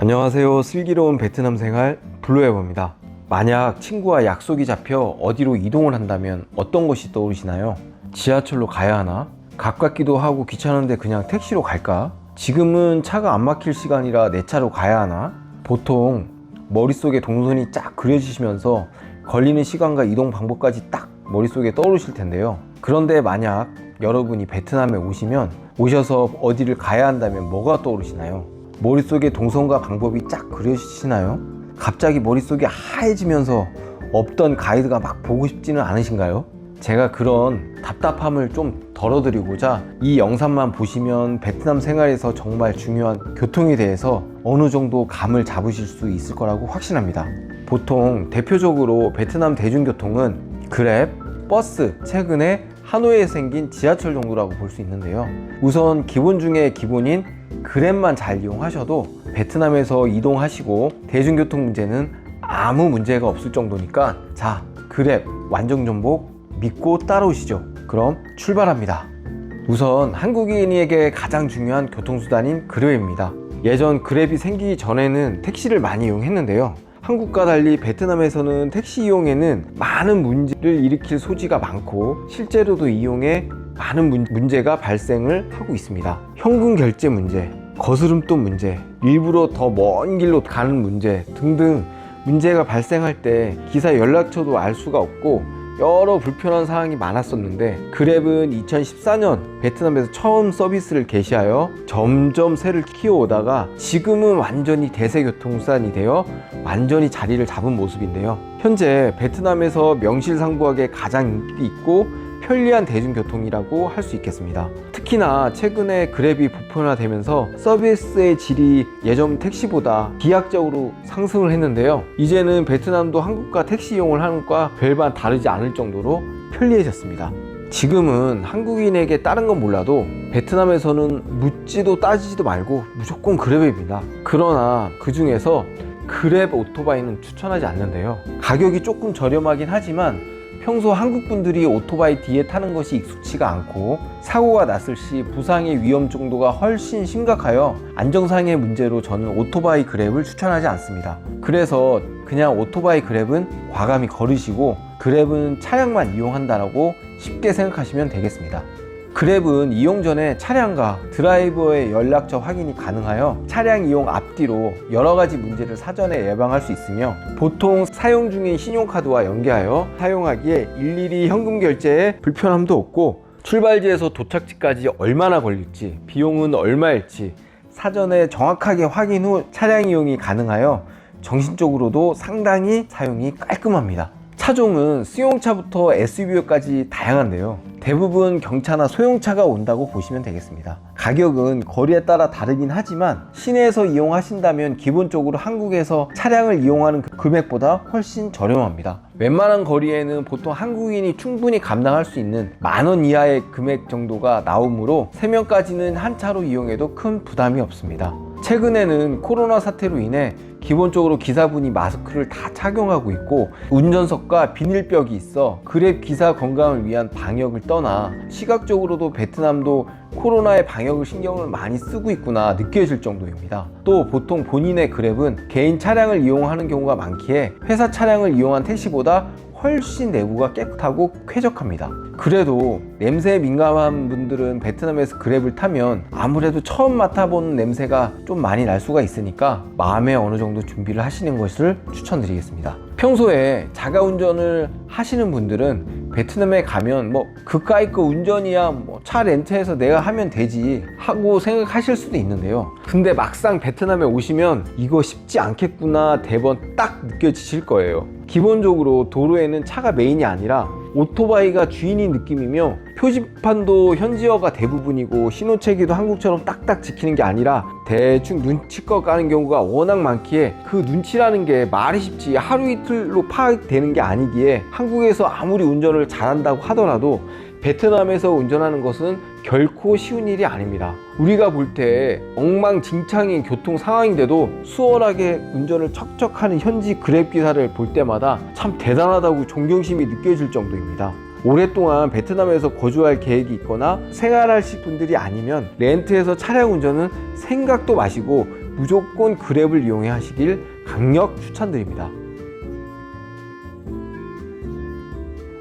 안녕하세요. 슬기로운 베트남 생활 블루에버입니다. 만약 친구와 약속이 잡혀 어디로 이동을 한다면 어떤 것이 떠오르시나요? 지하철로 가야 하나? 가깝기도 하고 귀찮은데 그냥 택시로 갈까? 지금은 차가 안 막힐 시간이라 내 차로 가야 하나? 보통 머릿속에 동선이 쫙 그려지시면서 걸리는 시간과 이동 방법까지 딱 머릿속에 떠오르실 텐데요. 그런데 만약 여러분이 베트남에 오셔서 어디를 가야 한다면 뭐가 떠오르시나요? 머릿속에 동선과 방법이 쫙 그려지시나요? 갑자기 머릿속이 하얘지면서 없던 가이드가 막 보고 싶지는 않으신가요? 제가 그런 답답함을 좀 덜어드리고자 이 영상만 보시면 베트남 생활에서 정말 중요한 교통에 대해서 어느 정도 감을 잡으실 수 있을 거라고 확신합니다. 보통 대표적으로 베트남 대중교통은 그랩, 버스, 최근에 하노이에 생긴 지하철 정도라고 볼 수 있는데요. 우선 기본 중에 기본인 그랩만 잘 이용하셔도 베트남에서 이동하시고 대중교통 문제는 아무 문제가 없을 정도니까 자, 그랩 완전 정복 믿고 따라오시죠. 그럼 출발합니다. 우선 한국인에게 가장 중요한 교통수단인 그랩입니다. 예전 그랩이 생기기 전에는 택시를 많이 이용했는데요. 한국과 달리 베트남에서는 택시 이용에는 많은 문제를 일으킬 소지가 많고 실제로도 이용에 많은 문제가 발생을 하고 있습니다. 현금 결제 문제, 거스름돈 문제, 일부러 더 먼 길로 가는 문제 등등 문제가 발생할 때 기사 연락처도 알 수가 없고 여러 불편한 사항이 많았었는데 그랩은 2014년 베트남에서 처음 서비스를 개시하여 점점 새를 키워오다가 지금은 완전히 대세교통수단이 되어 완전히 자리를 잡은 모습인데요. 현재 베트남에서 명실상부하게 가장 인기 있고 편리한 대중교통이라고 할 수 있겠습니다. 특히나 최근에 그랩이 보편화되면서 서비스의 질이 예전 택시보다 비약적으로 상승을 했는데요. 이제는 베트남도 한국과 택시 이용을 하는 것과 별반 다르지 않을 정도로 편리해졌습니다. 지금은 한국인에게 다른 건 몰라도 베트남에서는 묻지도 따지지도 말고 무조건 그랩입니다. 그러나 그 중에서 그랩 오토바이는 추천하지 않는데요. 가격이 조금 저렴하긴 하지만 평소 한국 분들이 오토바이 뒤에 타는 것이 익숙치가 않고 사고가 났을 시 부상의 위험 정도가 훨씬 심각하여 안정상의 문제로 저는 오토바이 그랩을 추천하지 않습니다. 그래서 그냥 오토바이 그랩은 과감히 걸으시고 그랩은 차량만 이용한다라고 쉽게 생각하시면 되겠습니다. 그랩은 이용 전에 차량과 드라이버의 연락처 확인이 가능하여 차량 이용 앞뒤로 여러 가지 문제를 사전에 예방할 수 있으며 보통 사용 중인 신용카드와 연계하여 사용하기에 일일이 현금 결제에 불편함도 없고 출발지에서 도착지까지 얼마나 걸릴지 비용은 얼마일지 사전에 정확하게 확인 후 차량 이용이 가능하여 정신적으로도 상당히 사용이 깔끔합니다. 차종은 승용차부터 SUV까지 다양한데요. 대부분 경차나 소형차가 온다고 보시면 되겠습니다. 가격은 거리에 따라 다르긴 하지만 시내에서 이용하신다면 기본적으로 한국에서 차량을 이용하는 금액보다 훨씬 저렴합니다. 웬만한 거리에는 보통 한국인이 충분히 감당할 수 있는 10,000원 이하의 금액 정도가 나오므로 3명까지는 한 차로 이용해도 큰 부담이 없습니다. 최근에는 코로나 사태로 인해 기본적으로 기사분이 마스크를 다 착용하고 있고 운전석과 비닐벽이 있어 그랩 기사 건강을 위한 방역을 떠나 시각적으로도 베트남도 코로나의 방역을 신경을 많이 쓰고 있구나 느껴질 정도입니다. 또 보통 본인의 그랩은 개인 차량을 이용하는 경우가 많기에 회사 차량을 이용한 택시보다 훨씬 내부가 깨끗하고 쾌적합니다. 그래도 냄새에 민감한 분들은 베트남에서 그랩을 타면 아무래도 처음 맡아보는 냄새가 좀 많이 날 수가 있으니까 마음에 어느 정도 준비를 하시는 것을 추천드리겠습니다. 평소에 자가 운전을 하시는 분들은 베트남에 가면 그까이 거 운전이야 차 렌트해서 내가 하면 되지 하고 생각하실 수도 있는데요. 근데 막상 베트남에 오시면 이거 쉽지 않겠구나 대번 딱 느껴지실 거예요. 기본적으로 도로에는 차가 메인이 아니라 오토바이가 주인인 느낌이며 표지판도 현지어가 대부분이고 신호체계도 한국처럼 딱딱 지키는 게 아니라 대충 눈치껏 가는 경우가 워낙 많기에 그 눈치라는 게 말이 쉽지 하루 이틀로 파악되는 게 아니기에 한국에서 아무리 운전을 잘한다고 하더라도 베트남에서 운전하는 것은 결코 쉬운 일이 아닙니다. 우리가 볼 때 엉망진창인 교통 상황인데도 수월하게 운전을 척척하는 현지 그랩 기사를 볼 때마다 참 대단하다고 존경심이 느껴질 정도입니다. 오랫동안 베트남에서 거주할 계획이 있거나 생활하실 분들이 아니면 렌트해서 차량 운전은 생각도 마시고 무조건 그랩을 이용해 하시길 강력 추천드립니다.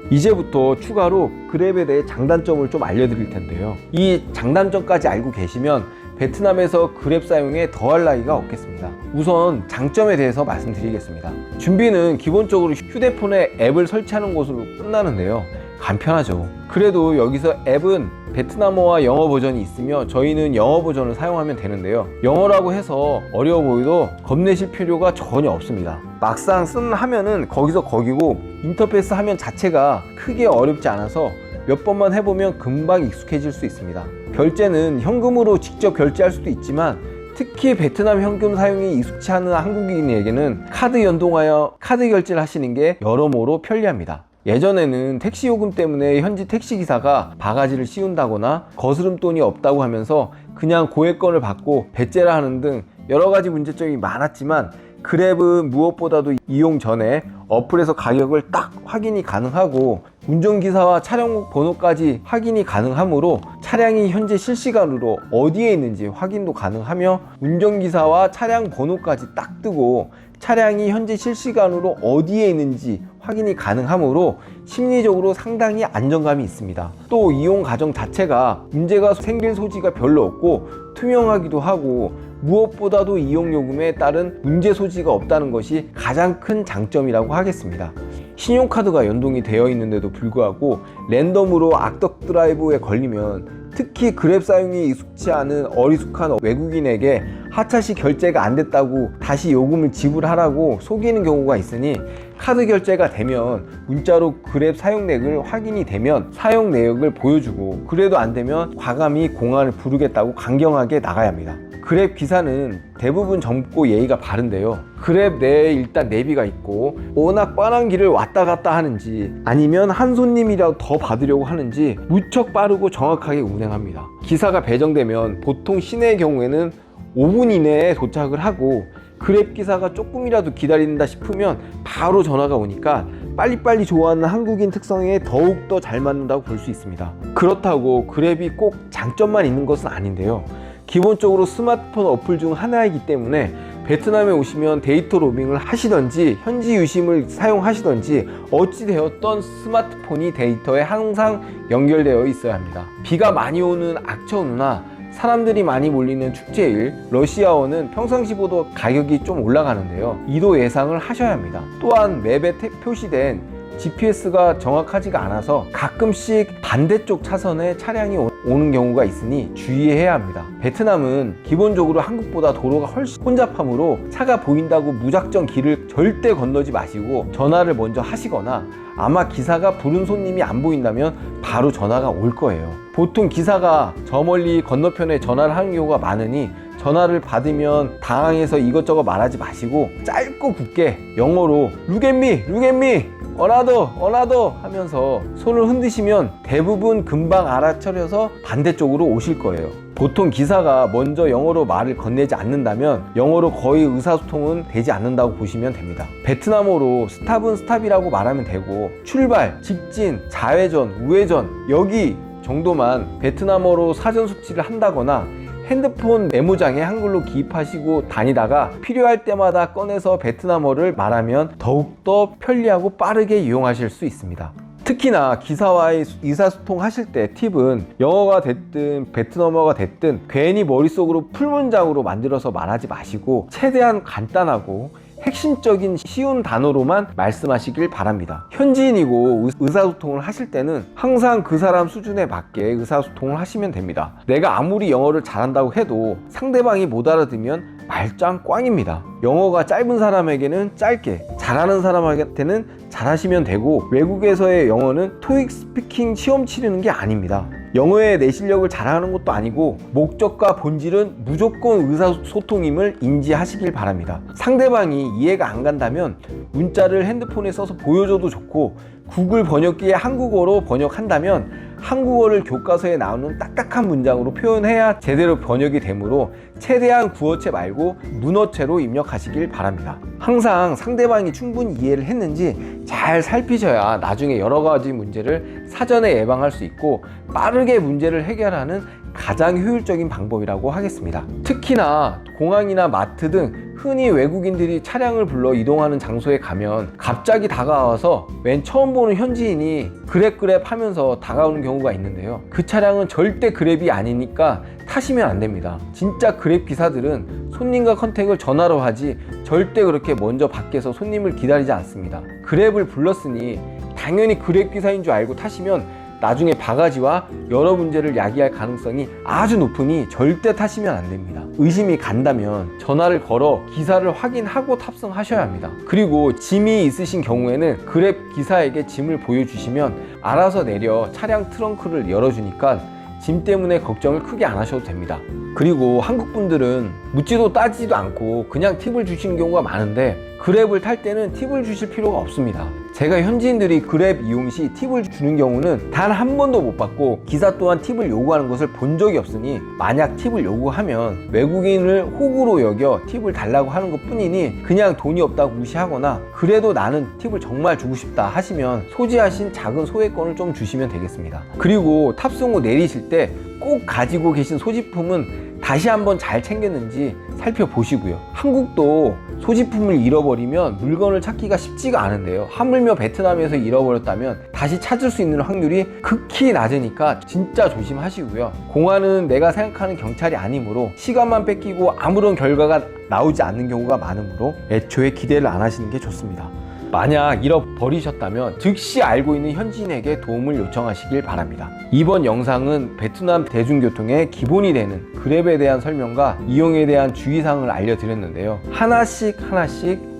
이제부터 추가로 그랩에 대해 장단점을 좀 알려드릴 텐데요. 이 장단점까지 알고 계시면 베트남에서 그랩 사용에 더할 나위가 없겠습니다. 우선 장점에 대해서 말씀드리겠습니다. 준비는 기본적으로 휴대폰에 앱을 설치하는 것으로 끝나는데요. 간편하죠. 그래도 여기서 앱은 베트남어와 영어 버전이 있으며 저희는 영어 버전을 사용하면 되는데요. 영어라고 해서 어려워 보여도 겁내실 필요가 전혀 없습니다. 막상 쓰는 화면은 거기서 거기고 인터페이스 화면 자체가 크게 어렵지 않아서 몇 번만 해보면 금방 익숙해질 수 있습니다. 결제는 현금으로 직접 결제할 수도 있지만 특히 베트남 현금 사용이 익숙치 않은 한국인에게는 카드 연동하여 카드 결제를 하시는 게 여러모로 편리합니다. 예전에는 택시 요금 때문에 현지 택시기사가 바가지를 씌운다거나 거스름돈이 없다고 하면서 그냥 고액권을 받고 배째라 하는 등 여러가지 문제점이 많았지만 그랩은 무엇보다도 이용 전에 어플에서 가격을 딱 확인이 가능하고 운전기사와 차량 번호까지 확인이 가능하므로 차량이 현재 실시간으로 어디에 있는지 확인도 가능하며 운전기사와 차량 번호까지 딱 뜨고 차량이 현재 실시간으로 어디에 있는지 확인이 가능하므로 심리적으로 상당히 안정감이 있습니다. 또 이용 과정 자체가 문제가 생길 소지가 별로 없고 투명하기도 하고 무엇보다도 이용요금에 따른 문제 소지가 없다는 것이 가장 큰 장점이라고 하겠습니다. 신용카드가 연동이 되어 있는데도 불구하고 랜덤으로 악덕 드라이브에 걸리면 특히 그랩 사용이 익숙치 않은 어리숙한 외국인에게 하차시 결제가 안 됐다고 다시 요금을 지불하라고 속이는 경우가 있으니 카드 결제가 되면 문자로 그랩 사용액을 확인이 되면 사용 내역을 보여주고 그래도 안 되면 과감히 공안을 부르겠다고 강경하게 나가야 합니다. 그랩 기사는 대부분 젊고 예의가 바른데요. 그랩 내에 일단 내비가 있고 워낙 뻔한 길을 왔다 갔다 하는지 아니면 한 손님이라도 더 받으려고 하는지 무척 빠르고 정확하게 운행합니다. 기사가 배정되면 보통 시내의 경우에는 5분 이내에 도착을 하고 그랩 기사가 조금이라도 기다린다 싶으면 바로 전화가 오니까 빨리빨리 좋아하는 한국인 특성에 더욱더 잘 맞는다고 볼 수 있습니다. 그렇다고 그랩이 꼭 장점만 있는 것은 아닌데요. 기본적으로 스마트폰 어플 중 하나이기 때문에 베트남에 오시면 데이터 로밍을 하시던지 현지 유심을 사용하시던지 어찌되었던 스마트폰이 데이터에 항상 연결되어 있어야 합니다. 비가 많이 오는 악천후나 사람들이 많이 몰리는 축제일 러시아어는 평상시보다 가격이 좀 올라가는데요. 이도 예상을 하셔야 합니다. 또한 맵에 표시된 GPS가 정확하지가 않아서 가끔씩 반대쪽 차선에 차량이 오는 경우가 있으니 주의해야 합니다. 베트남은 기본적으로 한국보다 도로가 훨씬 혼잡하므로 차가 보인다고 무작정 길을 절대 건너지 마시고 전화를 먼저 하시거나 아마 기사가 부른 손님이 안 보인다면 바로 전화가 올 거예요. 보통 기사가 저 멀리 건너편에 전화를 하는 경우가 많으니 전화를 받으면 당황해서 이것저것 말하지 마시고 짧고 굵게 영어로 Look at me, look at me, 어나더 하면서 손을 흔드시면 대부분 금방 알아차려서 반대쪽으로 오실 거예요. 보통 기사가 먼저 영어로 말을 건네지 않는다면 영어로 거의 의사소통은 되지 않는다고 보시면 됩니다. 베트남어로 스탑은 스탑이라고 말하면 되고 출발, 직진, 좌회전, 우회전 여기 정도만 베트남어로 사전 숙지를 한다거나 핸드폰 메모장에 한글로 기입하시고 다니다가 필요할 때마다 꺼내서 베트남어를 말하면 더욱더 편리하고 빠르게 이용하실 수 있습니다. 특히나 기사와의 의사소통 하실 때 팁은 영어가 됐든 베트남어가 됐든 괜히 머릿속으로 풀문장으로 만들어서 말하지 마시고 최대한 간단하고 핵심적인 쉬운 단어로만 말씀하시길 바랍니다. 현지인이고 의사소통을 하실 때는 항상 그 사람 수준에 맞게 의사소통을 하시면 됩니다. 내가 아무리 영어를 잘한다고 해도 상대방이 못 알아들으면 말짱 꽝입니다. 영어가 짧은 사람에게는 짧게, 잘하는 사람한테는 잘하시면 되고 외국에서의 영어는 토익 스피킹 시험 치르는 게 아닙니다. 영어에 내 실력을 자랑하는 것도 아니고 목적과 본질은 무조건 의사소통임을 인지하시길 바랍니다. 상대방이 이해가 안 간다면 문자를 핸드폰에 써서 보여줘도 좋고 구글 번역기에 한국어로 번역한다면 한국어를 교과서에 나오는 딱딱한 문장으로 표현해야 제대로 번역이 되므로 최대한 구어체 말고 문어체로 입력하시길 바랍니다. 항상 상대방이 충분히 이해를 했는지 잘 살피셔야 나중에 여러 가지 문제를 사전에 예방할 수 있고 빠르게 문제를 해결하는 가장 효율적인 방법이라고 하겠습니다. 특히나 공항이나 마트 등 흔히 외국인들이 차량을 불러 이동하는 장소에 가면 갑자기 다가와서 맨 처음 보는 현지인이 그랩 하면서 다가오는 경우가 있는데요. 그 차량은 절대 그랩이 아니니까 타시면 안 됩니다. 진짜 그랩 기사들은 손님과 컨택을 전화로 하지 절대 그렇게 먼저 밖에서 손님을 기다리지 않습니다. 그랩을 불렀으니 당연히 그랩 기사인 줄 알고 타시면 나중에 바가지와 여러 문제를 야기할 가능성이 아주 높으니 절대 타시면 안 됩니다. 의심이 간다면 전화를 걸어 기사를 확인하고 탑승하셔야 합니다. 그리고 짐이 있으신 경우에는 그랩 기사에게 짐을 보여주시면 알아서 내려 차량 트렁크를 열어주니까 짐 때문에 걱정을 크게 안 하셔도 됩니다. 그리고 한국 분들은 묻지도 따지지도 않고 그냥 팁을 주시는 경우가 많은데 그랩을 탈 때는 팁을 주실 필요가 없습니다. 제가 현지인들이 그랩 이용 시 팁을 주는 경우는 단 한 번도 못 받고 기사 또한 팁을 요구하는 것을 본 적이 없으니 만약 팁을 요구하면 외국인을 호구로 여겨 팁을 달라고 하는 것 뿐이니 그냥 돈이 없다고 무시하거나 그래도 나는 팁을 정말 주고 싶다 하시면 소지하신 작은 소액권을 좀 주시면 되겠습니다. 그리고 탑승 후 내리실 때 꼭 가지고 계신 소지품은 다시 한번 잘 챙겼는지 살펴보시고요. 한국도 소지품을 잃어버리면 물건을 찾기가 쉽지가 않은데요. 하물며 베트남에서 잃어버렸다면 다시 찾을 수 있는 확률이 극히 낮으니까 진짜 조심하시고요. 공안은 내가 생각하는 경찰이 아니므로 시간만 뺏기고 아무런 결과가 나오지 않는 경우가 많으므로 애초에 기대를 안 하시는 게 좋습니다. 만약 잃어버리셨다면 즉시 알고 있는 현지인에게 도움을 요청하시길 바랍니다. 이번 영상은 베트남 대중교통의 기본이 되는 그랩에 대한 설명과 이용에 대한 주의사항을 알려드렸는데요. 하나씩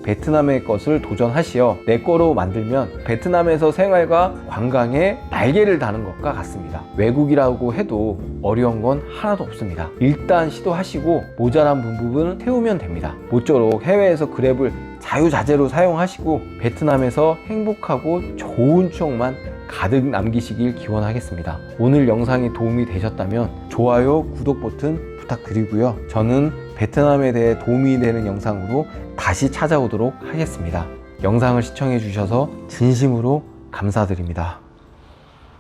베트남의 것을 도전하시어 내 거로 만들면 베트남에서 생활과 관광에 날개를 다는 것과 같습니다. 외국이라고 해도 어려운 건 하나도 없습니다. 일단 시도하시고 모자란 부분은 태우면 됩니다. 모쪼록 해외에서 그랩을 자유자재로 사용하시고 베트남에서 행복하고 좋은 추억만 가득 남기시길 기원하겠습니다. 오늘 영상이 도움이 되셨다면 좋아요, 구독 버튼 부탁드리고요. 저는 베트남에 대해 도움이 되는 영상으로 다시 찾아오도록 하겠습니다. 영상을 시청해 주셔서 진심으로 감사드립니다.